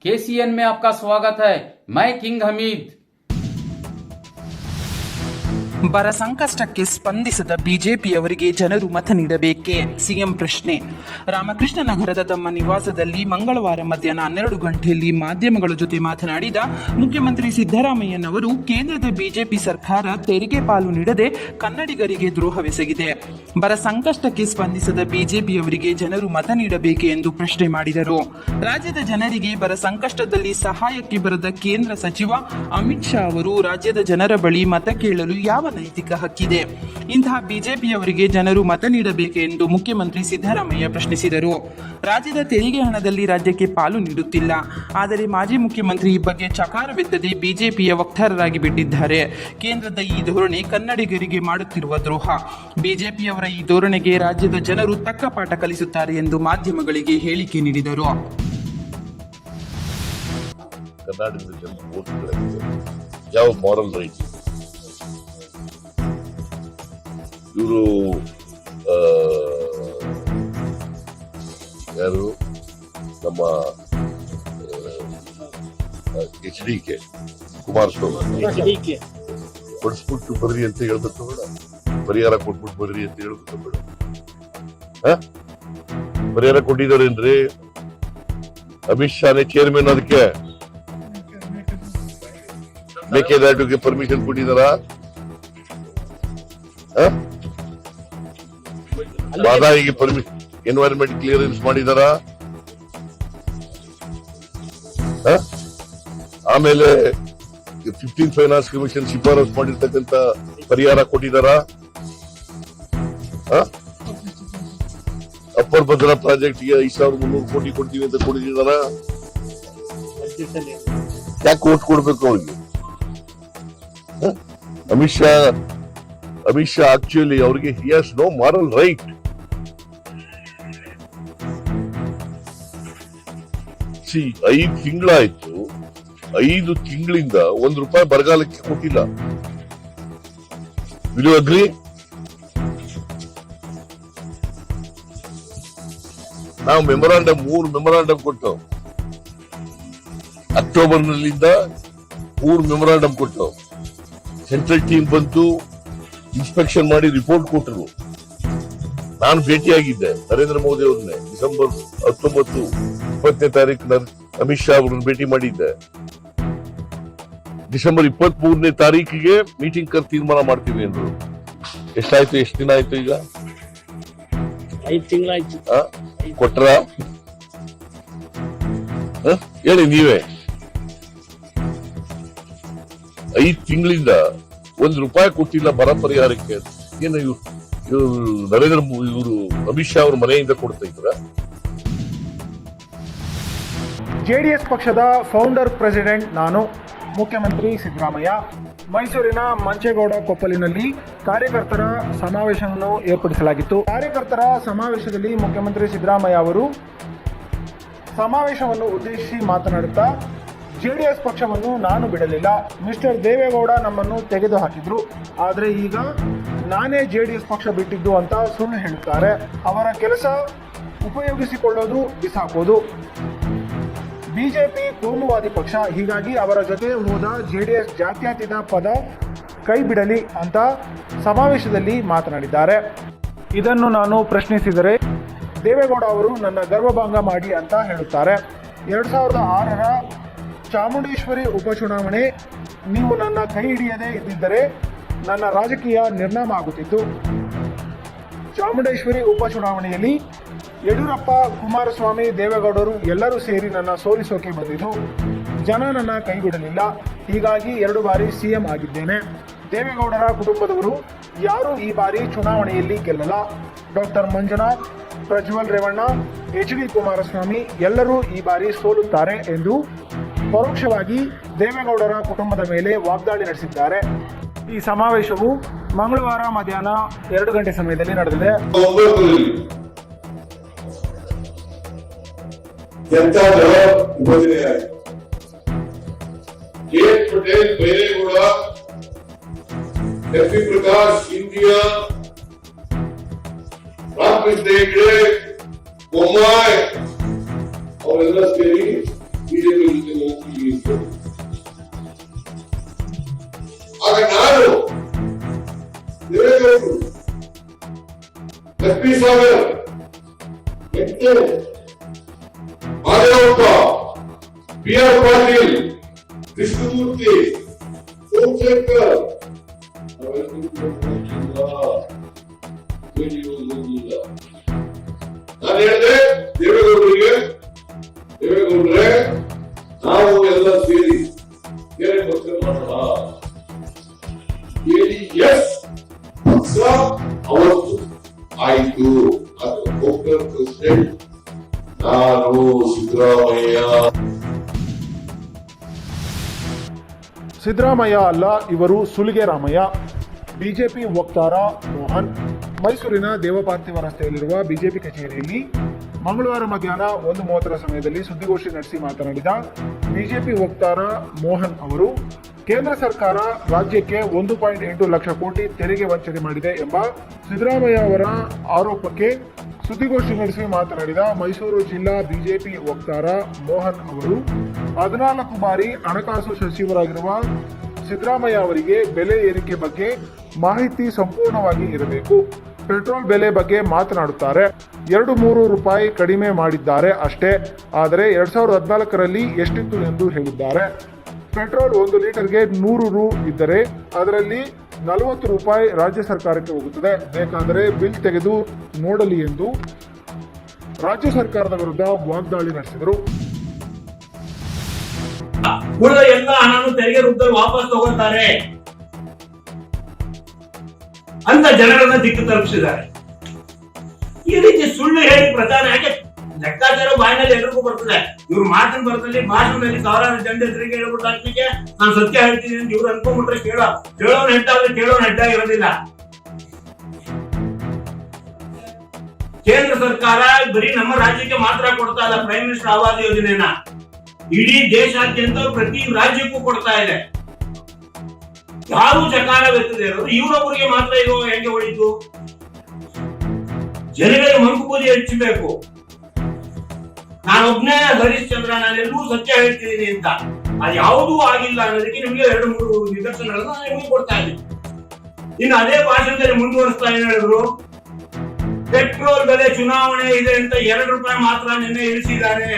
KCN में आपका स्वागत है। मैं किंग हमीद। ಬರ ಸಂಕಷ್ಟಕ್ಕೆ ಸ್ಪಂದಿಸದ ಬಿಜೆಪಿಯವರಿಗೆ ಜನರು ಮತ ನೀಡಬೇಕೇ? ಸಿಎಂ ಪ್ರಶ್ನೆ. ರಾಮಕೃಷ್ಣ ನಗರದ ತಮ್ಮ ನಿವಾಸದಲ್ಲಿ ಮಂಗಳವಾರ ಮಧ್ಯಾಹ್ನ 12 ಗಂಟೆಯಲ್ಲಿ ಮಾಧ್ಯಮಗಳ ಜೊತೆ ಮಾತನಾಡಿದ ಮುಖ್ಯಮಂತ್ರಿ ಸಿದ್ದರಾಮಯ್ಯನವರು ಕೇಂದ್ರದ ಬಿಜೆಪಿ ಸರ್ಕಾರ ತೆರಿಗೆ ಪಾಲು ನೀಡದೆ ಕನ್ನಡಿಗರಿಗೆ ದ್ರೋಹವೆಸಗಿದೆ. ಬರ ಸಂಕಷ್ಟಕ್ಕೆ ಸ್ಪಂದಿಸದ ಬಿಜೆಪಿಯವರಿಗೆ ಜನರು ಮತ ನೀಡಬೇಕೆ ಎಂದು ಪ್ರಶ್ನೆ ಮಾಡಿದರು. ರಾಜ್ಯದ ಜನರಿಗೆ ಬರ ಸಂಕಷ್ಟದಲ್ಲಿ ಸಹಾಯಕ್ಕೆ ಬರದ ಕೇಂದ್ರ ಸಚಿವ ಅಮಿತ್ ಶಾ ಅವರು ರಾಜ್ಯದ ಜನರ ಬಳಿ ಮತ ಕೇಳಲು ಯಾವ ನೈತಿಕ ಹಕ್ಕಿದೆ? ಇಂತಹ ಬಿಜೆಪಿಯವರಿಗೆ ಜನರು ಮತ ನೀಡಬೇಕೆ ಎಂದು ಮುಖ್ಯಮಂತ್ರಿ ಸಿದ್ದರಾಮಯ್ಯ ಪ್ರಶ್ನಿಸಿದರು. ರಾಜ್ಯದ ತೆರಿಗೆ ಹಣದಲ್ಲಿ ರಾಜ್ಯಕ್ಕೆ ಪಾಲು ನೀಡುತ್ತಿಲ್ಲ. ಆದರೆ ಮಾಜಿ ಮುಖ್ಯಮಂತ್ರಿ ಈ ಬಗ್ಗೆ ಚಕಾರವೆತ್ತದೆ ಬಿಜೆಪಿಯ ವಕ್ತಾರರಾಗಿ ಬಿಟ್ಟಿದ್ದಾರೆ. ಕೇಂದ್ರದ ಈ ಧೋರಣೆ ಕನ್ನಡಿಗರಿಗೆ ಮಾಡುತ್ತಿರುವ ದ್ರೋಹ. ಬಿಜೆಪಿಯವರ ಈ ಧೋರಣೆಗೆ ರಾಜ್ಯದ ಜನರು ತಕ್ಕ ಪಾಠ ಕಲಿಸುತ್ತಾರೆ ಎಂದು ಮಾಧ್ಯಮಗಳಿಗೆ ಹೇಳಿಕೆ ನೀಡಿದರು. ಕರ್ನಾಟಕದ ಜನರು ಯಾವ ಮಾರಲ್ ರೈಟ್ ಇವರು ಯಾರು ನಮ್ಮ HDK ಕುಮಾರಸ್ವಾಮಿ ಕೊಡಿಸ್ಬಿಟ್ಟು ಬರ್ರಿ ಅಂತ ಹೇಳ್ಬೇಕು ಬೇಡ, ಪರಿಹಾರ ಕೊಟ್ಬಿಟ್ಟು ಬರ್ರಿ ಅಂತ ಹೇಳ್ಬೇಕು ಬೇಡ. ಪರಿಹಾರ ಕೊಟ್ಟಿದ್ದಾರೇನ್ರಿ? ಅಮಿತ್ ಶಾನೇ ಚೇರ್ಮನ್, ಅದಕ್ಕೆ ಮೇಕೆದಾಟುಗೆ ಪರ್ಮಿಷನ್ ಕೊಟ್ಟಿದಾರ? ಬಾದಾಯಿಗೆ ಎನ್ವೈರನ್ಮೆಂಟ್ ಕ್ಲಿಯರೆನ್ಸ್ ಮಾಡಿದಾರ? ಆಮೇಲೆ 15th ಫೈನಾನ್ಸ್ ಕಮಿಷನ್ ಶಿಫಾರಸ್ ಮಾಡಿರ್ತಕ್ಕಂಥ ಪರಿಹಾರ ಕೊಟ್ಟಿದಾರ? ಅಪ್ಪರ್ ಭದ್ರಾ ಪ್ರಾಜೆಕ್ಟ್ಗೆ 5300 ಕೋಟಿ ಕೊಡ್ತೀವಿ ಅಂತ ಕೊಟ್ಟಿದಾರ? ಯಾಕೆ ಓಟ್ ಕೊಡ್ಬೇಕು ಅವ್ರಿಗೆ? ಅಮಿತ್ ಶಾ ಆಕ್ಚುಲಿ ಅವ್ರಿಗೆ he has no moral right. See, 5 ತಿಂಗಳಾಯ್ತು, 5 ತಿಂಗಳಿಂದ ₹1 ಬರಗಾಲಕ್ಕೆ ಕೊಟ್ಟಿಲ್ಲ. Will you agree? ನಾವು ಮೂರು ಮೆಮೊರಾಂಡಮ್ ಕೊಟ್ಟು ಅಕ್ಟೋಬರ್ನಲ್ಲಿಂದ 3 ಮೆಮೊರಾಂಡಮ್ ಕೊಟ್ಟು ಸೆಂಟ್ರಲ್ ಟೀಮ್ ಬಂತು, ಇನ್ಸ್ಪೆಕ್ಷನ್ ಮಾಡಿ ರಿಪೋರ್ಟ್ ಕೊಟ್ಟರು. ನಾನು ಭೇಟಿಯಾಗಿದ್ದೆ ನರೇಂದ್ರ ಮೋದಿ ಅವ್ರನ್ನೇ ಡಿಸೆಂಬರ್ 19, 20ನೇ ತಾರೀಕು ಅಮಿತ್ ಶಾ ಅವ್ರನ್ನ ಭೇಟಿ ಮಾಡಿದ್ದೆ. ಡಿಸೆಂಬರ್ 23ನೇ ತಾರೀಕಿಗೆ ಮೀಟಿಂಗ್ ಕರ್ ತೀರ್ಮಾನ ಮಾಡ್ತೀವಿ ಅಂದ್ರು. ಎಷ್ಟಾಯ್ತು? ಎಷ್ಟು ದಿನ ಆಯ್ತು? ಈಗ 5 ತಿಂಗಳಾಯ್ತು. ಕೊಟ್ರ? ಹೇಳಿ ನೀವೇ. 5 ತಿಂಗಳಿಂದ ₹1 ಕೊಟ್ಟಿಲ್ಲ ಬರ ಪರಿಹಾರಕ್ಕೆ. ಏನು ಇವರು ನರೇಂದ್ರ ಮೋದಿ ಇವರು ಅಮಿತ್ ಶಾ ಅವ್ರ ಮನೆಯಿಂದ ಕೊಡ್ತಾ ಇದ್ರ? ಜೆಡಿಎಸ್ ಪಕ್ಷದ ಫೌಂಡರ್ ಪ್ರೆಸಿಡೆಂಟ್ ನಾನು, ಮುಖ್ಯಮಂತ್ರಿ ಸಿದ್ದರಾಮಯ್ಯ. ಮೈಸೂರಿನ ಮಂಚೇಗೌಡ ಕೊಪ್ಪಲಿನಲ್ಲಿ ಕಾರ್ಯಕರ್ತರ ಸಮಾವೇಶವನ್ನು ಏರ್ಪಡಿಸಲಾಗಿತ್ತು. ಕಾರ್ಯಕರ್ತರ ಸಮಾವೇಶದಲ್ಲಿ ಮುಖ್ಯಮಂತ್ರಿ ಸಿದ್ದರಾಮಯ್ಯ ಅವರು ಸಮಾವೇಶವನ್ನು ಉದ್ದೇಶಿಸಿ ಮಾತನಾಡುತ್ತಾ, ಜೆಡಿಎಸ್ ಪಕ್ಷವನ್ನು ನಾನು ಬಿಡಲಿಲ್ಲ. ಮಿಸ್ಟರ್ ದೇವೇಗೌಡ ನಮ್ಮನ್ನು ತೆಗೆದು ಹಾಕಿದ್ರು, ಆದರೆ ಈಗ ನಾನೇ ಜೆಡಿಎಸ್ ಪಕ್ಷ ಬಿಟ್ಟಿದ್ದು ಅಂತ ಸುಳ್ಳು ಹೇಳುತ್ತಾರೆ. ಅವರ ಕೆಲಸ ಉಪಯೋಗಿಸಿಕೊಳ್ಳೋದು, ಬಿಸಾಕೋದು. ಬಿಜೆಪಿ ಕೋಮುವಾದಿ ಪಕ್ಷ, ಹೀಗಾಗಿ ಅವರ ಜೊತೆ ಹೋದ ಜೆಡಿಎಸ್ ಜಾತ್ಯತೀತ ಪದ ಕೈ ಬಿಡಲಿ ಅಂತ ಸಮಾವೇಶದಲ್ಲಿ ಮಾತನಾಡಿದ್ದಾರೆ. ಇದನ್ನು ನಾನು ಪ್ರಶ್ನಿಸಿದರೆ ದೇವೇಗೌಡ ಅವರು ನನ್ನ ಗರ್ವಭಂಗ ಮಾಡಿ ಅಂತ ಹೇಳುತ್ತಾರೆ. 2006ರ ಚಾಮುಂಡೇಶ್ವರಿ ಉಪಚುನಾವಣೆ, ನೀವು ನನ್ನ ಕೈ ಹಿಡಿಯದೇ ಇದ್ದಿದ್ದರೆ ನನ್ನ ರಾಜಕೀಯ ನಿರ್ನಾಮ ಆಗುತ್ತಿತ್ತು. ಚಾಮುಂಡೇಶ್ವರಿ ಉಪಚುನಾವಣೆಯಲ್ಲಿ ಯಡಿಯೂರಪ್ಪ, ಕುಮಾರಸ್ವಾಮಿ, ದೇವೇಗೌಡರು ಎಲ್ಲರೂ ಸೇರಿ ನನ್ನ ಸೋಲಿಸೋಕೆ ಬಂದಿದ್ದು. ಜನ ನನ್ನ ಕೈ ಬಿಡಲಿಲ್ಲ, ಹೀಗಾಗಿ 2 ಬಾರಿ ಸಿಎಂ ಆಗಿದ್ದೇನೆ. ದೇವೇಗೌಡರ ಕುಟುಂಬದವರು ಯಾರೂ ಈ ಬಾರಿ ಚುನಾವಣೆಯಲ್ಲಿ ಗೆಲ್ಲಲ್ಲ. ಡಾಕ್ಟರ್ ಮಂಜುನಾಥ್, ಪ್ರಜ್ವಲ್ ರೇವಣ್ಣ, HD ಕುಮಾರಸ್ವಾಮಿ ಎಲ್ಲರೂ ಈ ಬಾರಿ ಸೋಲುತ್ತಾರೆ ಎಂದು ಪರೋಕ್ಷವಾಗಿ ದೇವೇಗೌಡರ ಕುಟುಂಬದ ಮೇಲೆ ವಾಗ್ದಾಳಿ ನಡೆಸಿದ್ದಾರೆ. ಈ ಸಮಾವೇಶವು ಮಂಗಳವಾರ ಮಧ್ಯಾಹ್ನ 2 ಗಂಟೆ ಸಮಯದಲ್ಲಿ ನಡೆದಿದೆ. ಜನತಾ ದಳ ವಿಭಜನೆಯಾಯಿತು. ಪಟೇಲ್, ಬೈರೇಗೌಡ, FP ಪ್ರಕಾಶ್, ಇಂಡಿಯಾ, ರಾಮಕೃಷ್ಣ ಹೆಗಡೆ, ಬೊಮ್ಮಾಯಿ ಅವರೆಲ್ಲ ಸೇರಿ ಬಿಜೆಪಿ B.R. ಪಾಟೀಲ್, ಕೃಷ್ಣಮೂರ್ತಿ, ಸೋಮಶೇಖರ್, ನಾನು ಹೇಳಿದೆ ದೇವೇಗೌಡರೇ ನಾವು ಎಲ್ಲ ಸೇರಿ ಬೇರೆ ಪಕ್ಷ ಮಾಡೋಣ. ಎಸ್ ಪಕ್ಷ ಅವತ್ತು ಆಯ್ತು. ಅದು ಪೋಕರ್ ಪ್ರೆಸಿಡೆಂಟ್ ನಾನು ಸಿದ್ದರಾಮಯ್ಯ. ಸಿದ್ದರಾಮಯ್ಯ ಅಲ್ಲ, ಇವರು ಸುಲಿಗೆ ರಾಮಯ್ಯ. ಬಿಜೆಪಿ ವಕ್ತಾರ ಮೋಹನ್. ಮೈಸೂರಿನ ದೇವಪಾರ್ಥಿವ ರಸ್ತೆಯಲ್ಲಿರುವ ಬಿಜೆಪಿ ಕಚೇರಿಯಲ್ಲಿ ಮಂಗಳವಾರ ಮಧ್ಯಾಹ್ನ 1:30 ಸಮಯದಲ್ಲಿ ಸುದ್ದಿಗೋಷ್ಠಿ ನಡೆಸಿ ಮಾತನಾಡಿದ ಬಿಜೆಪಿ ವಕ್ತಾರ ಮೋಹನ್ ಅವರು, ಕೇಂದ್ರ ಸರ್ಕಾರ ರಾಜ್ಯಕ್ಕೆ 1.8 ಲಕ್ಷ ಕೋಟಿ ತೆರಿಗೆ ವಂಚನೆ ಮಾಡಿದೆ ಎಂಬ ಸಿದ್ದರಾಮಯ್ಯ ಅವರ ಆರೋಪಕ್ಕೆ ಸುದ್ದಿಗೋಷ್ಠಿ ನಡೆಸಿ ಮಾತನಾಡಿದ ಮೈಸೂರು ಜಿಲ್ಲಾ ಬಿಜೆಪಿ ವಕ್ತಾರ ಮೋಹನ್ ಅವರು, 14 ಬಾರಿ ಹಣಕಾಸು ಸಚಿವರಾಗಿರುವ ಸಿದ್ದರಾಮಯ್ಯ ಅವರಿಗೆ ಬೆಲೆ ಏರಿಕೆ ಬಗ್ಗೆ ಮಾಹಿತಿ ಸಂಪೂರ್ಣವಾಗಿ ಇರಬೇಕು. ಪೆಟ್ರೋಲ್ ಬೆಲೆ ಬಗ್ಗೆ ಮಾತನಾಡುತ್ತಾರೆ. 2-3 ರೂಪಾಯಿ ಕಡಿಮೆ ಮಾಡಿದ್ದಾರೆ ಅಷ್ಟೇ. ಆದರೆ 2014ರಲ್ಲಿ ಎಷ್ಟಿತ್ತು ಎಂದು ಹೇಳಿದ್ದಾರೆ. ಪೆಟ್ರೋಲ್ 1 ಲೀಟರ್ಗೆ 100 ರು ಇದ್ದರೆ ಅದರಲ್ಲಿ 40 ರೂಪಾಯಿ ರಾಜ್ಯ ಸರ್ಕಾರಕ್ಕೆ ಹೋಗುತ್ತದೆ. ಬೇಕಾದರೆ ಬಿಲ್ ತೆಗೆದು ನೋಡಲಿ ಎಂದು ರಾಜ್ಯ ಸರ್ಕಾರದ ವಿರುದ್ಧ ವಾಗ್ದಾಳಿ ನಡೆಸಿದರು. ಉಳಿದ ಎಲ್ಲ ಹಣನು ತೆರಿಗೆ ರೂಪದಲ್ಲಿ ವಾಪಸ್ ತಗೋತಾರೆ ಅಂತ ಜನರನ್ನ ದಿಕ್ಕು ತಲುಪಿಸಿದ್ದಾರೆ. ಈ ರೀತಿ ಸುಳ್ಳು ಹೇಳಿ ಪ್ರಚಾರ ಯಾಕೆ? ಲೆಕ್ಕಾಚಾರ ಬಾಯಿನಲ್ಲಿ ಎಲ್ರಿಗೂ ಬರ್ತದೆ. ಇವ್ರು ಮಾತಿನ ಬರ್ತದೆ, ಭಾಷಣದಲ್ಲಿ ಸಾವಿರಾರು ಜನರ ತೆರಿಗೆ ಹೇಳ್ಬಿಟ್ಟು ಹಾಕ್ಲಿಕ್ಕೆ ನಾನು ಸತ್ಯ ಹೇಳ್ತೀನಿ ಅಂತ ಇವ್ರು ಅನ್ಕೊಂಡ್ಬಿಟ್ರೆ ಕೇಳೋನ್ ಹೆಟ್ಟಾದ್ರೆ ಕೇಳೋನ್ ಹೆಟ್ಟಾಗಿರೋದಿಲ್ಲ. ಕೇಂದ್ರ ಸರ್ಕಾರ ಬರೀ ನಮ್ಮ ರಾಜ್ಯಕ್ಕೆ ಮಾತ್ರ ಕೊಡ್ತಾ ಇಲ್ಲ ಪ್ರೈಮ್ ಮಿನಿಸ್ಟರ್ ಆವಾಸ್ ಯೋಜನೆನ, ಇಡೀ ದೇಶಾದ್ಯಂತ ಪ್ರತಿ ರಾಜ್ಯಕ್ಕೂ ಕೊಡ್ತಾ ಇದೆ. ಯಾರು ಚಕಾರವೆತ್ತದೆ ಇರೋದು ಇವರೊಬ್ಬರಿಗೆ ಮಾತ್ರ ಇದು ಹೆಂಗೆ ಹೊಳಿತು? ಜನಗಳಿಗೆ ಮಂಕು ಬೂದಿ ಹೆಚ್ಚಬೇಕು. ನಾನೊಬ್ನೇ ಹರಿಶ್ಚಂದ್ರ, ನಾನೆಲ್ಲೂ ಸತ್ಯ ಹೇಳ್ತಿದ್ದೀನಿ ಅಂತ ಅದು ಯಾವುದೂ ಆಗಿಲ್ಲ ಅನ್ನೋದಕ್ಕೆ ನಿಮ್ಗೆ 2-3 ನಿದರ್ಶನಗಳನ್ನ ನಿಮಗೆ ಕೊಡ್ತಾ ಇದ್ದೀನಿ. ಇನ್ನು ಅದೇ ಭಾಷಣದಲ್ಲಿ ಮುಂದುವರಿಸ್ತಾ ಏನ್ ಹೇಳಿದ್ರು, ಪೆಟ್ರೋಲ್ ಬೆಲೆ ಚುನಾವಣೆ ಇದೆ ಅಂತ 2 ರೂಪಾಯಿ ಮಾತ್ರ ನಿನ್ನೆ ಇಳಿಸಿದ್ದಾರೆ.